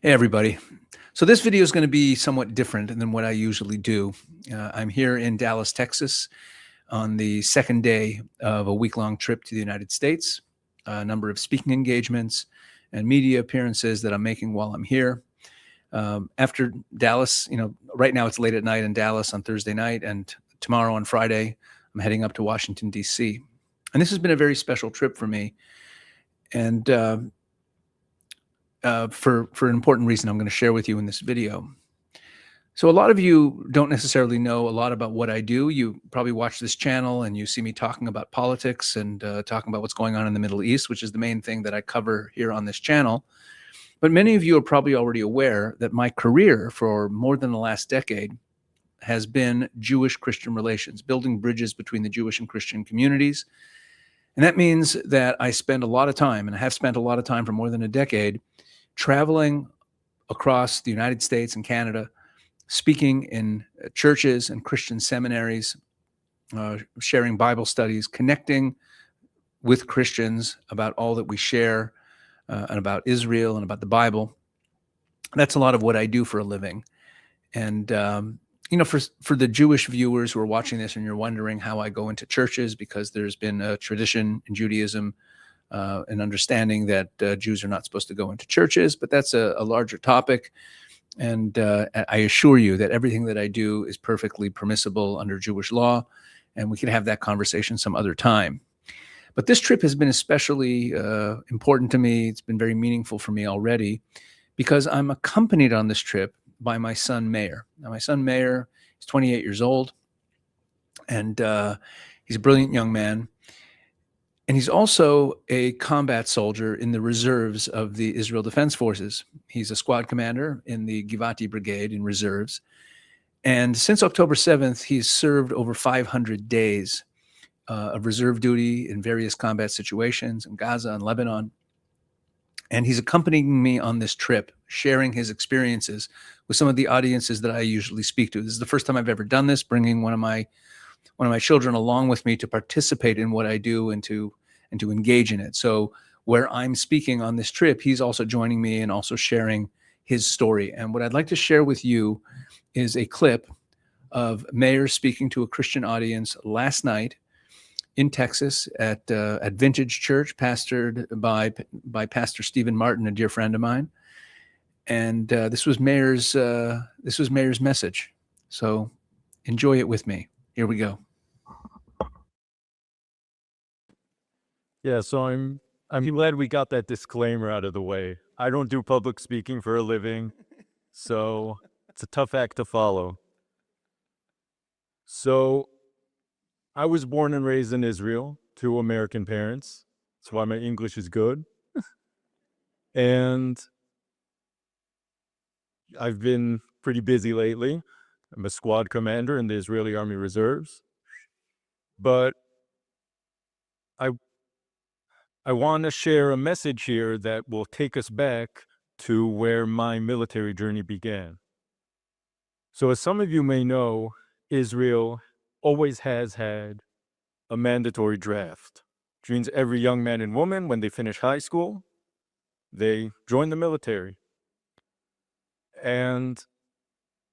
Hey everybody. So this video is going to be somewhat different than what I usually do. I'm here in Dallas, Texas on the second day of a week-long trip to the United States, a number of speaking engagements and media appearances that I'm making while I'm here. After Dallas, right now it's late at night in Dallas on Thursday night, and tomorrow on Friday, I'm heading up to Washington, D.C. And this has been a very special trip for me. And for an important reason I'm going to share with you in this video. So a lot of you don't necessarily know a lot about what I do. You probably watch this channel and you see me talking about politics and talking about what's going on in the Middle East, which is the main thing that I cover here on this channel. But many of you are probably already aware that my career for more than the last decade has been Jewish-Christian relations, building bridges between the Jewish and Christian communities. And that means that I spend a lot of time, and I have spent a lot of time for more than a decade, traveling across the United States and Canada, speaking in churches and Christian seminaries, sharing Bible studies, connecting with Christians about all that we share and about Israel and about the Bible. That's a lot of what I do for a living. And, for the Jewish viewers who are watching this and you're wondering how I go into churches, because there's been a tradition in Judaism, an understanding that Jews are not supposed to go into churches, but that's a larger topic. And I assure you that everything that I do is perfectly permissible under Jewish law, and we can have that conversation some other time. But this trip has been especially important to me. It's been very meaningful for me already because I'm accompanied on this trip by my son, Meir. Now, my son, Meir, is 28 years old, and he's a brilliant young man. And he's also a combat soldier in the reserves of the Israel Defense Forces. He's a squad commander in the Givati Brigade in reserves. And since October 7th, he's served over 500 days of reserve duty in various combat situations in Gaza and Lebanon. And he's accompanying me on this trip, sharing his experiences with some of the audiences that I usually speak to. This is the first time I've ever done this, bringing one of my children along with me to participate in what I do and to engage in it. So where I'm speaking on this trip, he's also joining me and also sharing his story. And what I'd like to share with you is a clip of Meir speaking to a Christian audience last night in Texas at Vintage Church, pastored by Pastor Stephen Martin, a dear friend of mine. And this was Meir's message. So enjoy it with me. Here we go. Yeah, so I'm glad we got that disclaimer out of the way. I don't do public speaking for a living, so it's a tough act to follow. So I was born and raised in Israel to American parents. That's why my English is good. And I've been pretty busy lately. I'm a squad commander in the Israeli Army Reserves. But I want to share a message here that will take us back to where my military journey began. So as some of you may know, Israel always has had a mandatory draft, which means every young man and woman, when they finish high school, they join the military. And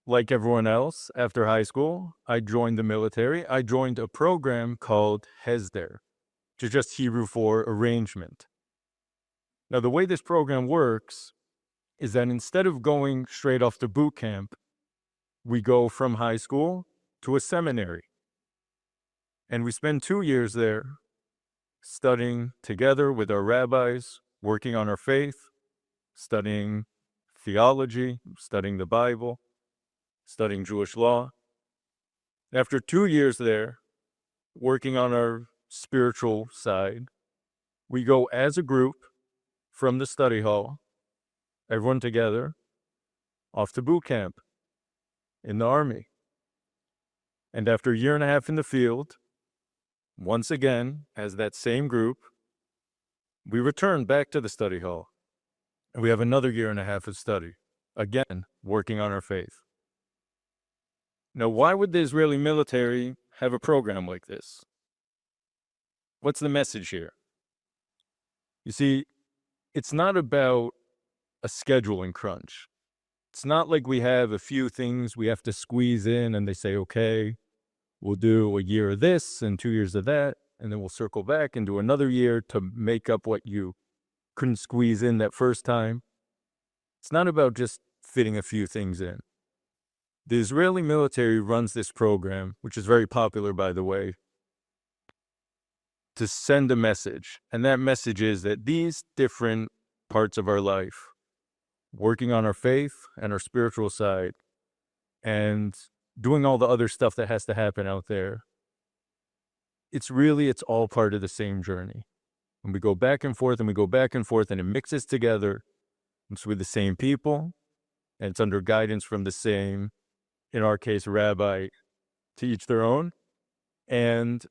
like everyone else, after high school, I joined the military. I joined a program called Hesder, which is just Hebrew for arrangement. Now, the way this program works is that instead of going straight off to boot camp, we go from high school to a seminary. And we spend 2 years there studying together with our rabbis, working on our faith, studying theology, studying the Bible, studying Jewish law. After 2 years there, working on our spiritual side, we go as a group from the study hall, everyone together, off to boot camp in the Army. And after a year and a half in the field, once again, as that same group, we return back to the study hall. And we have another year and a half of study, again, working on our faith. Now, why would the Israeli military have a program like this? What's the message here? You see, it's not about a scheduling crunch. It's not like we have a few things we have to squeeze in and they say, okay, we'll do a year of this and 2 years of that, and then we'll circle back and do another year to make up what you couldn't squeeze in that first time. It's not about just fitting a few things in. The Israeli military runs this program, which is very popular, by the way, to send a message. And that message is that these different parts of our life, working on our faith and our spiritual side, and doing all the other stuff that has to happen out there, it's all part of the same journey. And we go back and forth and we go back and forth and it mixes together. It's with the same people and it's under guidance from the same, in our case, Rabbi, to each their own. And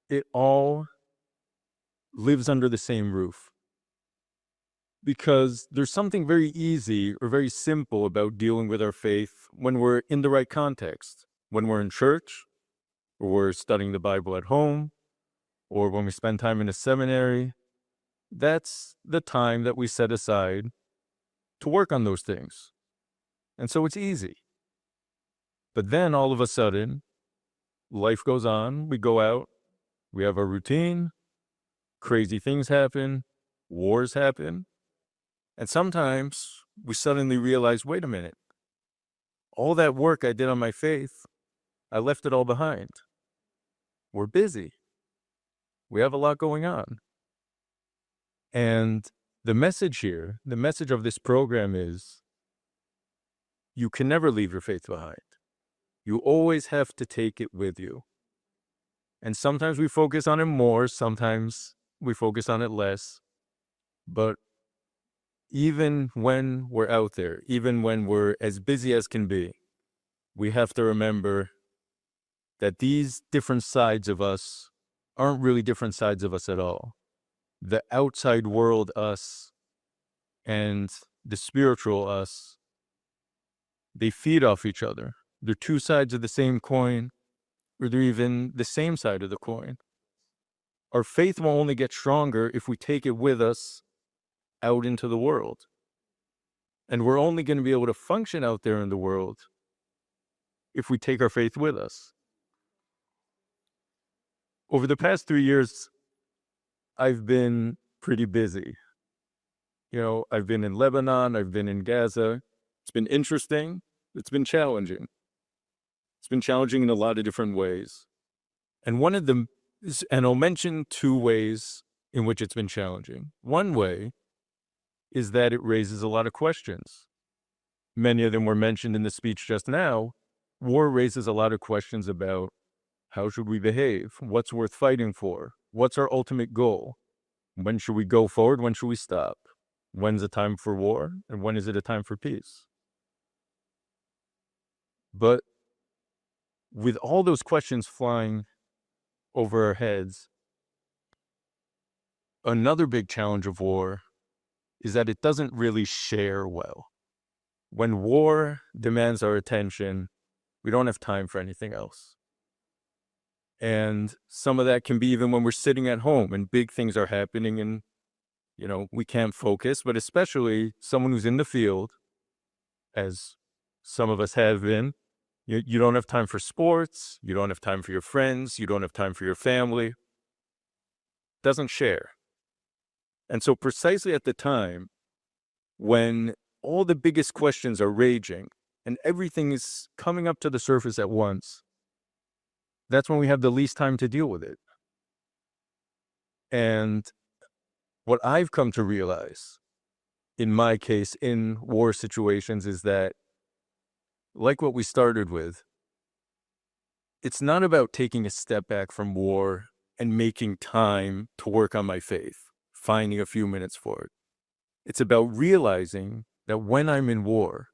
it all lives under the same roof. Because there's something very easy or very simple about dealing with our faith when we're in the right context, when we're in church, or we're studying the Bible at home, or when we spend time in a seminary. That's the time that we set aside to work on those things. And so it's easy. But then all of a sudden, life goes on, we go out, we have our routine, crazy things happen, wars happen, and sometimes we suddenly realize, wait a minute, all that work I did on my faith, I left it all behind. We're busy. We have a lot going on. And the message here, the message of this program is, you can never leave your faith behind. You always have to take it with you. And sometimes we focus on it more, sometimes we focus on it less. But even when we're out there, even when we're as busy as can be, we have to remember that these different sides of us aren't really different sides of us at all. The outside world us and the spiritual us, they feed off each other. They're two sides of the same coin, or they're even the same side of the coin. Our faith will only get stronger if we take it with us out into the world. And we're only going to be able to function out there in the world if we take our faith with us. Over the past 3 years, I've been pretty busy. I've been in Lebanon, I've been in Gaza. It's been interesting. It's been challenging. It's been challenging in a lot of different ways. And one of them is, and I'll mention 2 ways in which it's been challenging. One way is that it raises a lot of questions. Many of them were mentioned in the speech just now. War raises a lot of questions about how should we behave? What's worth fighting for? What's our ultimate goal? When should we go forward? When should we stop? When's a time for war? And when is it a time for peace? But with all those questions flying over our heads, another big challenge of war is that it doesn't really share well. When war demands our attention, we don't have time for anything else. And some of that can be even when we're sitting at home and big things are happening and, we can't focus, but especially someone who's in the field, as some of us have been, you don't have time for sports, you don't have time for your friends, you don't have time for your family. Doesn't share. And so precisely at the time when all the biggest questions are raging and everything is coming up to the surface at once, that's when we have the least time to deal with it. And what I've come to realize, in my case, in war situations, is that, like what we started with, it's not about taking a step back from war and making time to work on my faith, finding a few minutes for it. It's about realizing that when I'm in war,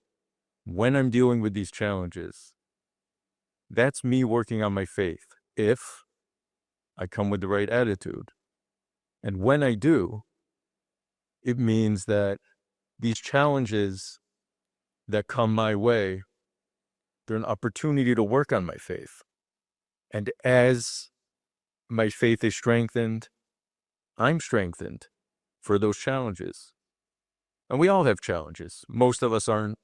when I'm dealing with these challenges, that's me working on my faith, if I come with the right attitude. And when I do, it means that these challenges that come my way, they're an opportunity to work on my faith. And as my faith is strengthened, I'm strengthened for those challenges. And we all have challenges. Most of us aren't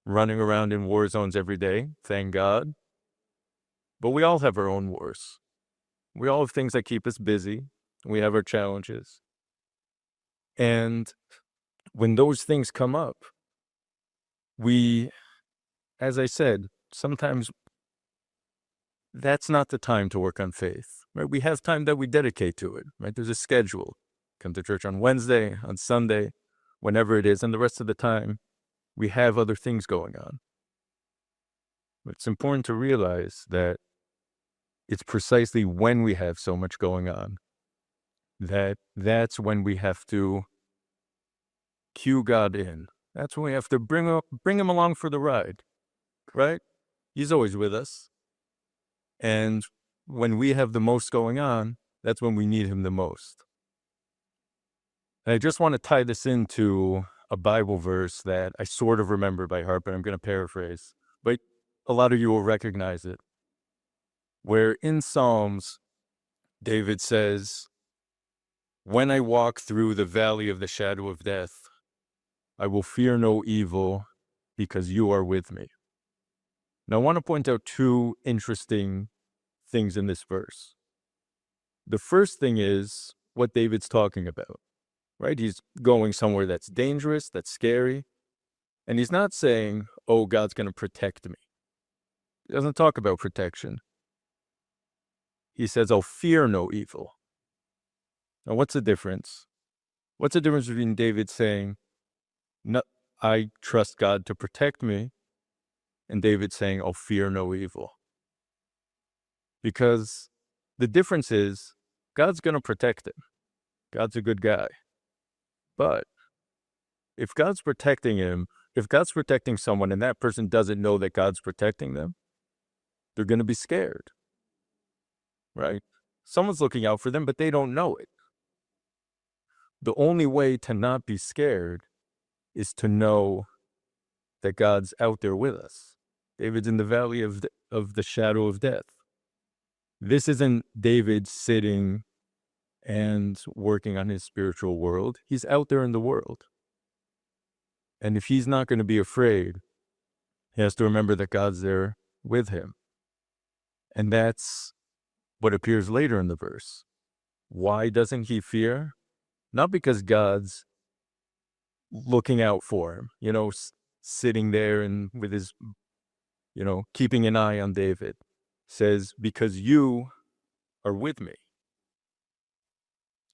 running around in war zones every day, thank God. But we all have our own wars. We all have things that keep us busy. We have our challenges. And when those things come up, we, as I said, sometimes that's not the time to work on faith, right? We have time that we dedicate to it, right? There's a schedule. Come to church on Wednesday, on Sunday, whenever it is, and the rest of the time, we have other things going on. But it's important to realize that it's precisely when we have so much going on that's when we have to cue God in. That's when we have to bring him along for the ride, right? He's always with us. And when we have the most going on, that's when we need him the most. And I just want to tie this into a Bible verse that I sort of remember by heart, but I'm going to paraphrase. But a lot of you will recognize it. Where in Psalms, David says, "When I walk through the valley of the shadow of death, I will fear no evil because you are with me." Now, I want to point out two interesting things in this verse. The first thing is what David's talking about, right? He's going somewhere that's dangerous, that's scary, and he's not saying, oh, God's going to protect me. He doesn't talk about protection. He says, I'll fear no evil. Now, what's the difference? What's the difference between David saying, no, I trust God to protect me, and David saying, I'll fear no evil? Because the difference is, God's going to protect him. God's a good guy. But if God's protecting him, if God's protecting someone and that person doesn't know that God's protecting them, they're going to be scared, right? Someone's looking out for them, but they don't know it. The only way to not be scared is to know that God's out there with us. David's in the valley of the shadow of death. This isn't David sitting and working on his spiritual world. He's out there in the world. And if he's not going to be afraid, he has to remember that God's there with him. And that's what appears later in the verse. Why doesn't he fear? Not because God's looking out for him, sitting there and with his, keeping an eye on David. Says, because you are with me.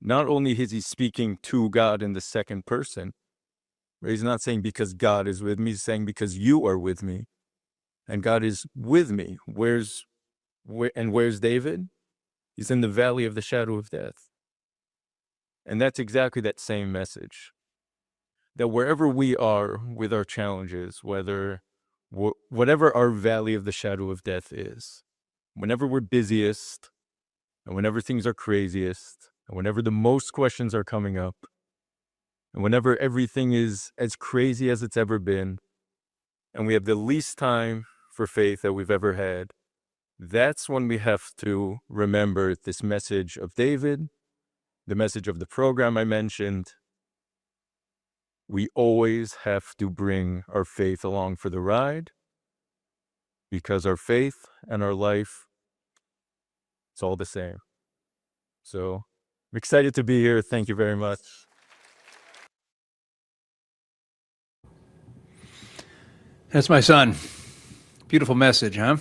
Not only is he speaking to God in the second person, but he's not saying because God is with me, he's saying because you are with me. And God is with me. Where's David? He's in the valley of the shadow of death. And that's exactly that same message. That wherever we are with our challenges, whatever our valley of the shadow of death is, whenever we're busiest, and whenever things are craziest, and whenever the most questions are coming up, and whenever everything is as crazy as it's ever been, and we have the least time for faith that we've ever had, that's when we have to remember this message of David, the message of the program I mentioned. We always have to bring our faith along for the ride, because our faith and our life, it's all the same. So I'm excited to be here. Thank you very much. That's my son. Beautiful message, huh?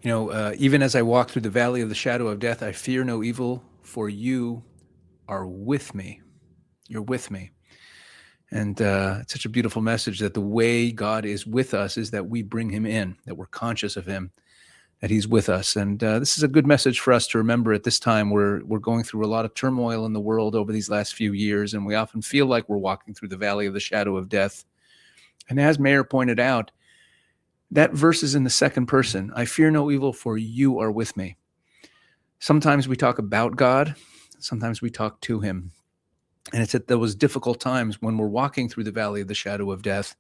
Even as I walk through the valley of the shadow of death, I fear no evil, for you are with me. You're with me. And it's such a beautiful message that the way God is with us is that we bring him in, that we're conscious of him, that he's with us. And this is a good message for us to remember at this time. We're going through a lot of turmoil in the world over these last few years, and we often feel like we're walking through the valley of the shadow of death. And as Mayor pointed out, that verse is in the second person. I fear no evil, for you are with me. Sometimes we talk about God. Sometimes we talk to him. And it's at those difficult times when we're walking through the valley of the shadow of death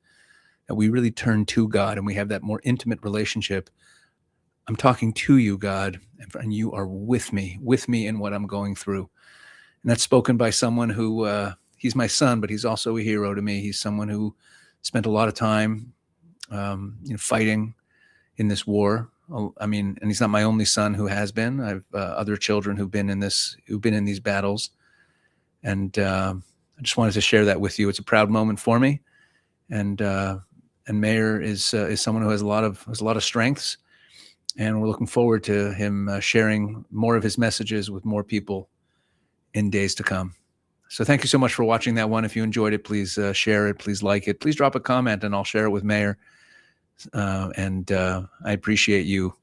that we really turn to God and we have that more intimate relationship. I'm talking to you, God, and you are with me in what I'm going through. And that's spoken by someone who he's my son, but he's also a hero to me. He's someone who spent a lot of time, fighting in this war. I mean, and he's not my only son who has been. I've other children who've been in these battles, and I just wanted to share that with you. It's a proud moment for me, and Meir is someone who has a lot of strengths, and we're looking forward to him sharing more of his messages with more people in days to come. So thank you so much for watching that one. If you enjoyed it, please share it. Please like it. Please drop a comment, and I'll share it with Meir. And I appreciate you.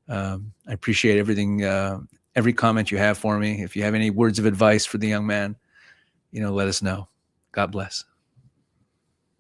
I appreciate everything, every comment you have for me. If you have any words of advice for the young man, let us know. God bless.